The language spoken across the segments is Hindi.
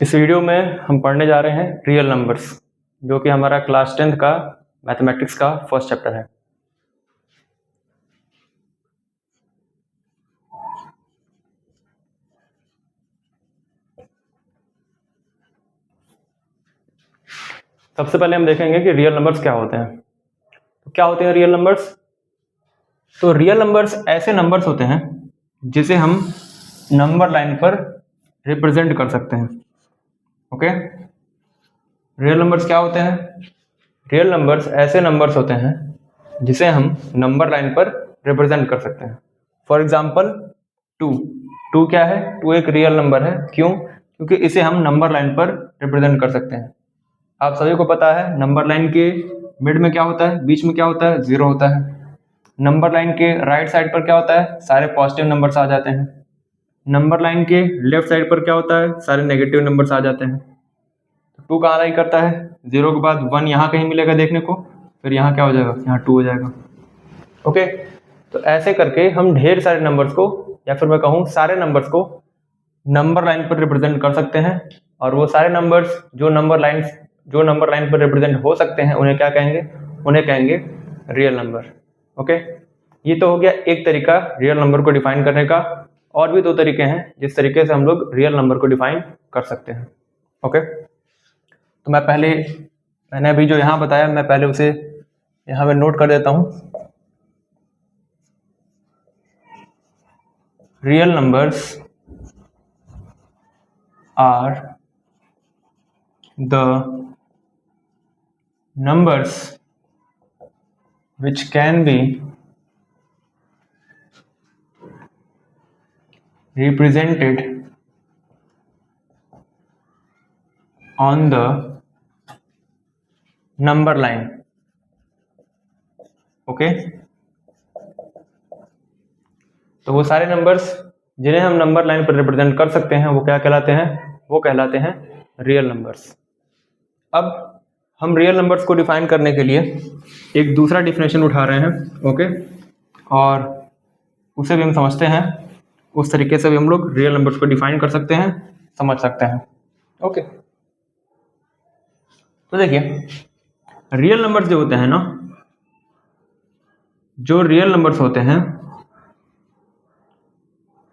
इस वीडियो में हम पढ़ने जा रहे हैं रियल नंबर्स, जो कि हमारा क्लास 10th का मैथमेटिक्स का फर्स्ट चैप्टर है। सबसे पहले हम देखेंगे कि रियल नंबर्स क्या होते हैं। तो क्या होते हैं रियल नंबर्स? तो रियल नंबर्स ऐसे नंबर्स होते हैं जिसे हम नंबर लाइन पर रिप्रेजेंट कर सकते हैं। ओके, रियल नंबर्स क्या होते हैं? रियल नंबर्स ऐसे नंबर्स होते हैं जिसे हम नंबर लाइन पर रिप्रेजेंट कर सकते हैं। फॉर एग्जाम्पल टू क्या है? टू एक रियल नंबर है। क्यों? क्योंकि इसे हम नंबर लाइन पर रिप्रेजेंट कर सकते हैं। आप सभी को पता है नंबर लाइन के मिड में क्या होता है, बीच में क्या होता है? जीरो होता है। नंबर लाइन के राइट साइड पर क्या होता है? सारे पॉजिटिव नंबर्स आ जाते हैं। नंबर लाइन के लेफ्ट साइड पर क्या होता है? सारे नेगेटिव नंबर्स आ जाते हैं। तो टू कहाँ लाई करता है? जीरो के बाद वन यहाँ कहीं मिलेगा देखने को, फिर यहाँ क्या हो जाएगा? यहाँ टू हो जाएगा। ओके, तो ऐसे करके हम ढेर सारे नंबर्स को, या फिर मैं कहूँ सारे नंबर्स को नंबर लाइन पर रिप्रेजेंट कर सकते हैं। और वो सारे नंबर्स जो नंबर लाइन पर रिप्रेजेंट हो सकते हैं उन्हें क्या कहेंगे? उन्हें कहेंगे रियल नंबर। ओके, ये तो हो गया एक तरीका रियल नंबर को डिफाइन करने का। और भी दो तरीके हैं जिस तरीके से हम लोग रियल नंबर को डिफाइन कर सकते हैं। ओके, तो मैंने अभी जो यहाँ बताया, मैं पहले उसे यहाँ पे नोट कर देता हूँ। Real numbers are the numbers which can be represented on the number line. Okay, तो वो सारे नंबर्स जिन्हें हम नंबर लाइन पर रिप्रेजेंट कर सकते हैं वो क्या कहलाते हैं? वो कहलाते हैं रियल नंबर्स। अब हम रियल नंबर्स को डिफाइन करने के लिए एक दूसरा डिफिनेशन उठा रहे हैं। ओके, और उसे भी हम समझते हैं। उस तरीके से भी हम लोग रियल नंबर्स को डिफाइन कर सकते हैं, समझ सकते हैं। ओके, तो देखिए रियल नंबर्स जो होते हैं ना, जो रियल नंबर्स होते हैं,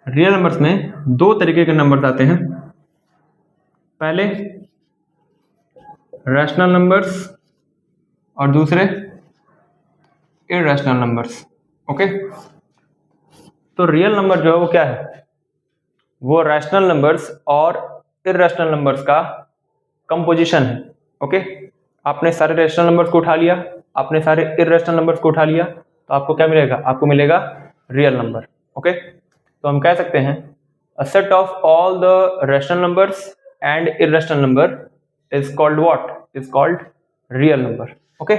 रियल नंबर्स में दो तरीके के नंबर्स आते हैं। पहले रैशनल नंबर्स और दूसरे इरैशनल नंबर्स। ओके, तो रियल नंबर जो है वो क्या है? वो रैशनल नंबर्स और इरैशनल नंबर्स का कंपोजिशन है। ओके, आपने सारे रैशनल नंबर्स को उठा लिया, आपने सारे इरैशनल नंबर्स को उठा लिया, तो आपको क्या मिलेगा? आपको मिलेगा रियल नंबर। ओके, तो हम कह सकते हैं a set of all the rational numbers and irrational number is called what? Is called real number. Okay,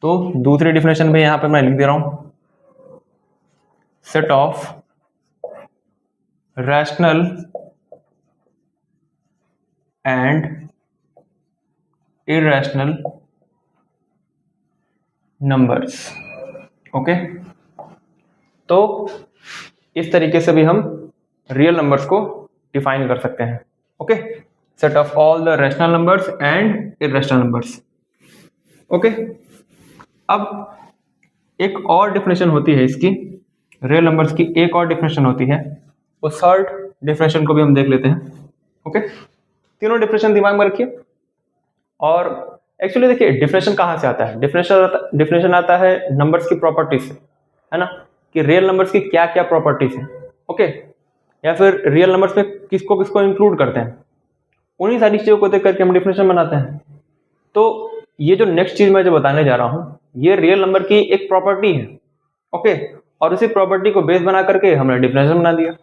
तो दूसरी डिफिनेशन में यहां पर मैं लिख दे रहा हूं, set of rational and irrational numbers. Okay, तो इस तरीके से भी हम रियल नंबर्स को डिफाइन कर सकते हैं। Okay, set of all the rational numbers and irrational numbers. Okay, अब एक और डेफिनेशन होती है इसकी, रियल नंबर्स की एक और डेफिनेशन होती है, वो थर्ड डेफिनेशन को भी हम देख लेते हैं। ओके, तीनों डेफिनेशन दिमाग में रखिए। और एक्चुअली देखिए डेफिनेशन कहाँ से आता है? डेफिनेशन आता है नंबर्स की प्रॉपर्टीज से, है ना, कि रियल नंबर्स की क्या क्या प्रॉपर्टीज हैं। ओके, या फिर रियल नंबर्स में किसको किसको इंक्लूड करते हैं, उन्हीं सारी चीजों को देख करके हम डेफिनेशन बनाते हैं। तो ये जो नेक्स्ट चीज मैं जो बताने जा रहा हूँ, ये रियल नंबर की एक प्रॉपर्टी है। ओके, और उसी प्रॉपर्टी को बेस बना करके हमने डेफिनेशन बना दिया।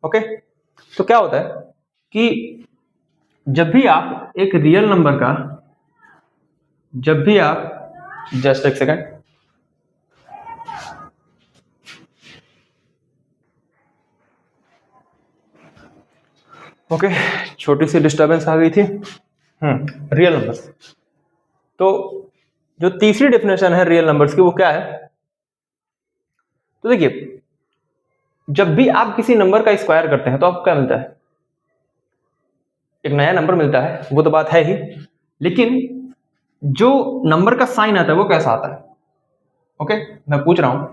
ओके, तो क्या होता है कि जब भी आप एक रियल नंबर का, जब भी आप, जस्ट एक सेकेंड, ओके, छोटी सी डिस्टर्बेंस आ गई थी। रियल नंबर्स, तो जो तीसरी डेफिनेशन है रियल नंबर्स की वो क्या है? तो देखिए जब भी आप किसी नंबर का स्क्वायर करते हैं तो आपको क्या मिलता है? एक नया नंबर मिलता है, वो तो बात है ही, लेकिन जो नंबर का साइन आता है वो कैसा आता है? ओके, मैं पूछ रहा हूं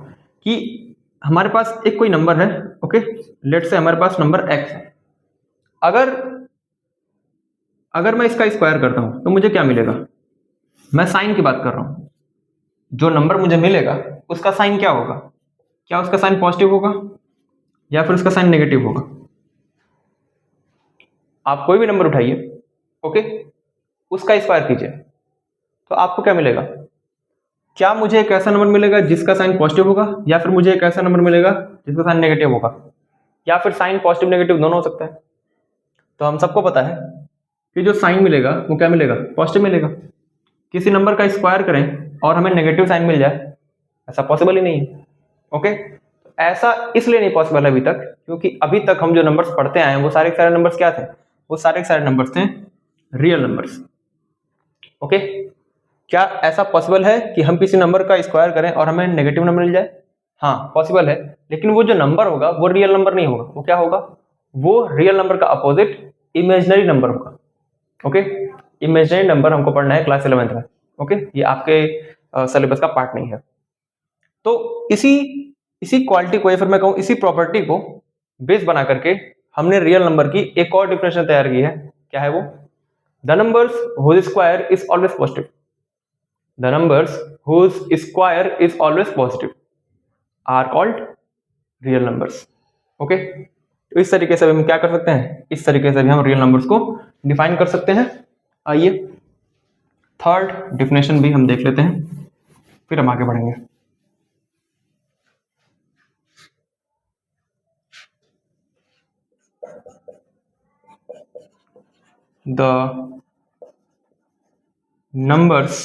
कि हमारे पास एक कोई नंबर है, ओके, लेट्स से हमारे पास नंबर x है। अगर मैं इसका स्क्वायर करता हूं तो मुझे क्या मिलेगा? मैं साइन की बात कर रहा हूं। जो नंबर मुझे मिलेगा उसका साइन क्या होगा? क्या उसका साइन पॉजिटिव होगा या फिर उसका साइन नेगेटिव होगा? आप कोई भी नंबर उठाइए, ओके, उसका स्क्वायर कीजिए तो आपको क्या मिलेगा? क्या मुझे एक ऐसा नंबर मिलेगा जिसका साइन पॉजिटिव होगा, या फिर मुझे एक ऐसा नंबर मिलेगा जिसका साइन नेगेटिव होगा, या फिर साइन पॉजिटिव नेगेटिव दोनों हो सकता है? तो हम सबको पता है कि जो साइन मिलेगा वो क्या मिलेगा? पॉजिटिव मिलेगा। किसी नंबर का स्क्वायर करें और हमें नेगेटिव साइन मिल जाए, ऐसा पॉसिबल ही नहीं है। ओके, ऐसा इसलिए नहीं पॉसिबल है अभी तक क्योंकि अभी तक हम जो नंबर्स पढ़ते आए हैं वो सारे के सारे नंबर्स क्या थे? वो सारे के सारे नंबर्स थे रियल नंबर्स। ओके, क्या ऐसा पॉसिबल है कि हम किसी नंबर का स्क्वायर करें और हमें नेगेटिव नंबर मिल जाए? हाँ, पॉसिबल है, लेकिन वो जो नंबर होगा वो रियल नंबर नहीं होगा। वो क्या होगा? वो रियल नंबर का अपोजिट इमेजिनरी नंबर होगा। ओके, इमेजिनरी नंबर हमको पढ़ना है क्लास 11th में। ओके, ये आपके सिलेबस का पार्ट नहीं है। तो इसी क्वालिटी को या फिर मैं कहूँ इसी प्रॉपर्टी को बेस बना करके हमने रियल नंबर की एक और डिफिनेशन तैयार की है। क्या है वो? The numbers whose square is always positive. The numbers whose square is always positive are called real numbers. Okay, तो इस तरीके से हम क्या कर सकते हैं? इस तरीके से भी हम रियल नंबर्स को डिफाइन कर सकते हैं। आइए थर्ड डिफिनेशन भी हम देख लेते हैं, फिर हम आगे बढ़ेंगे। The numbers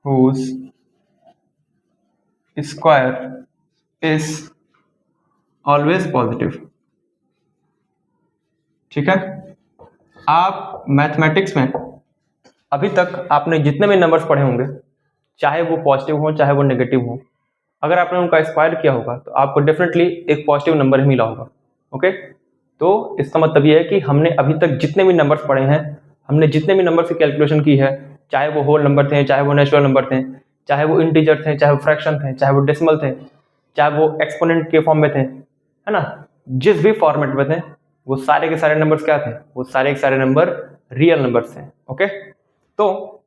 whose square is always positive। ठीक है, आप मैथमेटिक्स में अभी तक आपने जितने भी नंबर्स पढ़े होंगे, चाहे वो पॉजिटिव हो चाहे वो नेगेटिव हो, अगर आपने उनका स्क्वायर किया होगा तो आपको डेफिनेटली एक पॉजिटिव नंबर ही मिला होगा। ओके, तो इसका मतलब ये है कि हमने अभी तक जितने भी नंबर्स पढ़े हैं, हमने जितने भी नंबर की कैलकुलेशन की है, चाहे वो होल नंबर थे, चाहे वो नेचुरल नंबर थे, चाहे वो इंटीजर थे, चाहे वो फ्रैक्शन थे, चाहे वो डेसिमल थे, चाहे वो एक्सपोनेंट के फॉर्म में थे, है ना, जिस भी फॉर्मेट में थे, वो सारे के सारे नंबर्स क्या थे? वो सारे के सारे नंबर रियल नंबर्स थे। ओके, तो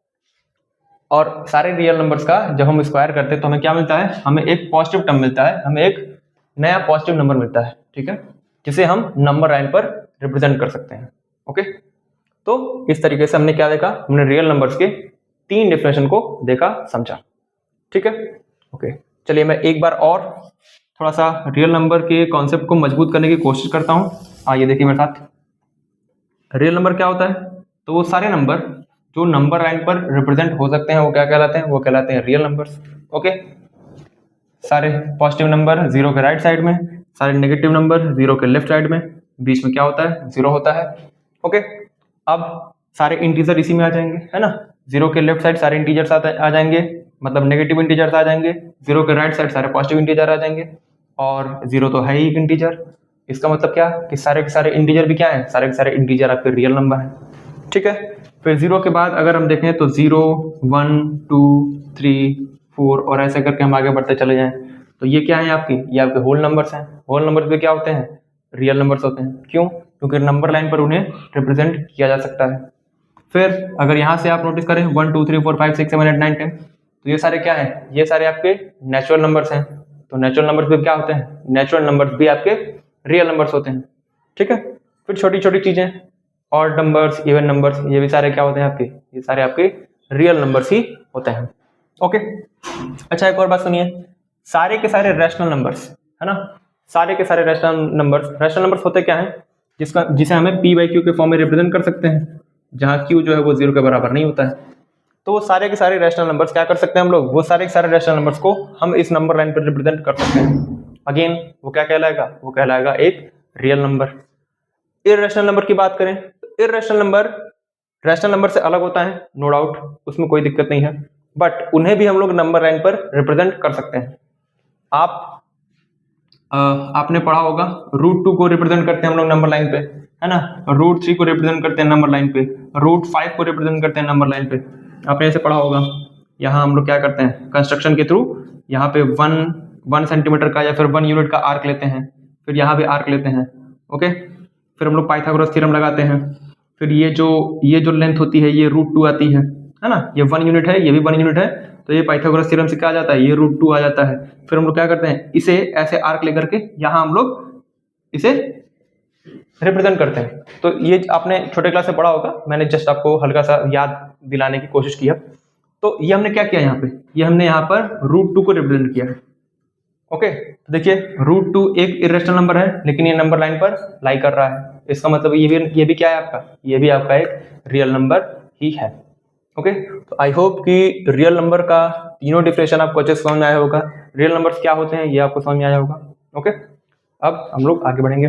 और सारे रियल नंबर्स का जब हम स्क्वायर करते हैं तो हमें क्या मिलता है? हमें एक पॉजिटिव टर्म मिलता है, हमें एक नया पॉजिटिव नंबर मिलता है। ठीक है, जिसे हम नंबर लाइन पर रिप्रेजेंट कर सकते हैं। ओके, तो इस तरीके से हमने क्या देखा? हमने रियल नंबर्स के 3 डिफिनेशन को देखा, समझा। ठीक है, ओके, चलिए मैं एक बार और थोड़ा सा रियल नंबर के कॉन्सेप्ट को मजबूत करने की कोशिश करता हूँ। आइए देखिए मेरे साथ, रियल नंबर क्या होता है? तो वो सारे नंबर जो नंबर लाइन पर रिप्रेजेंट हो सकते हैं वो क्या कहलाते हैं? वो कहलाते हैं रियल नंबर्स। ओके, सारे पॉजिटिव नंबर 0 के राइट साइड में, सारे नेगेटिव नंबर 0 के लेफ्ट साइड में, बीच में क्या होता है? 0 होता है। ओके, अब सारे इंटीजर इसी में आ जाएंगे, है ना। 0 के लेफ्ट साइड सारे इंटीजर्स आ जाएंगे, मतलब नेगेटिव इंटीजर्स आ जाएंगे। 0 के राइट साइड सारे पॉजिटिव इंटीजर आ जाएंगे, और 0 तो है ही एक इंटीजर। इसका मतलब क्या कि सारे के सारे इंटीजर भी क्या है? सारे के सारे इंटीजर आपके रियल नंबर हैं। ठीक है, फिर 0 के बाद अगर हम देखें तो 0, 1, 2, 3, 4 और ऐसे करके हम आगे बढ़ते चले जाएं तो ये क्या है आपकी? ये आपके होल नंबर्स हैं। होल नंबर्स भी क्या होते हैं? रियल नंबर्स होते हैं। क्यों? क्योंकि नंबर लाइन पर उन्हें रिप्रेजेंट किया जा सकता है। फिर अगर यहाँ से आप नोटिस करें 1, 2, 3, 4, 5, 6, 7, 8, 9, 10, तो ये सारे क्या हैं? ये सारे आपके नेचुरल नंबर्स हैं। तो नेचुरल नंबर्स भी क्या होते हैं? नेचुरल नंबर्स भी आपके रियल नंबर्स होते हैं। ठीक है, फिर छोटी छोटी चीजें, ऑड नंबर्स, इवन नंबर्स, ये भी सारे क्या होते हैं आपके? ये सारे आपके रियल नंबर्स ही होते हैं। ओके, अच्छा एक और बात सुनिए, सारे के सारे रैशनल नंबर्स, है ना, सारे के सारे रैशनल नंबर्स होते क्या हैं? जिसे हमें p बाई क्यू के फॉर्म में रिप्रेजेंट कर सकते हैं, जहाँ q जो है वो 0 के बराबर नहीं होता है। तो वो सारे के सारे रैशनल नंबर्स क्या कर सकते हैं हम लोग? वो सारे के सारे रैशनल नंबर्स को हम इस नंबर लाइन पर रिप्रेजेंट कर सकते हैं। अगेन वो क्या कहलाएगा? वो कहलाएगा एक रियल नंबर। इर्रेशनल नंबर की बात करें तो इर्रेशनल नंबर रैशनल नंबर से अलग होता है, नो डाउट, उसमें कोई दिक्कत नहीं है, बट उन्हें भी हम लोग नंबर लाइन पर रिप्रेजेंट कर सकते हैं। आप आपने पढ़ा होगा √2 को रिप्रेजेंट करते हैं हम लोग नंबर लाइन पे, है ना, √3 को रिप्रेजेंट करते हैं नंबर लाइन पे, √5 को रिप्रेजेंट करते हैं नंबर लाइन पे। आपने ऐसे पढ़ा होगा। यहाँ हम लोग क्या करते हैं कंस्ट्रक्शन के थ्रू, यहाँ पे 1 सेंटीमीटर का या फिर 1 यूनिट का आर्क लेते हैं, फिर यहाँ पे आर्क लेते हैं। ओके, फिर हम लोग पाइथागोरस थ्योरम लगाते हैं। फिर ये जो लेंथ होती है ये √2 आती है ना, ये 1 यूनिट है, ये भी 1 यूनिट है, तो ये पाइथागोरस थ्योरम से क्या आ जाता है, ये √2 आ जाता है। फिर हम लोग क्या करते हैं, इसे ऐसे आर्क लेकर के यहाँ हम लोग इसे रिप्रेजेंट करते हैं। तो ये आपने छोटे क्लास में पढ़ा होगा, मैंने जस्ट आपको हल्का सा याद दिलाने की कोशिश किया। तो ये हमने क्या किया यहाँ पे, ये हमने यहाँ पर √2 को रिप्रेजेंट किया है। ओके, तो देखिए √2 एक इरेशनल नंबर है, लेकिन ये नंबर लाइन पर लाई कर रहा है। इसका मतलब ये भी क्या है आपका, ये भी आपका एक रियल नंबर ही है। ओके, तो आई होप कि रियल नंबर का तीनों डिफिनेशन आपको अच्छे से समझ में आया होगा, रियल नंबर्स क्या होते हैं ये आपको समझ में आया होगा। ओके, अब हम लोग आगे बढ़ेंगे।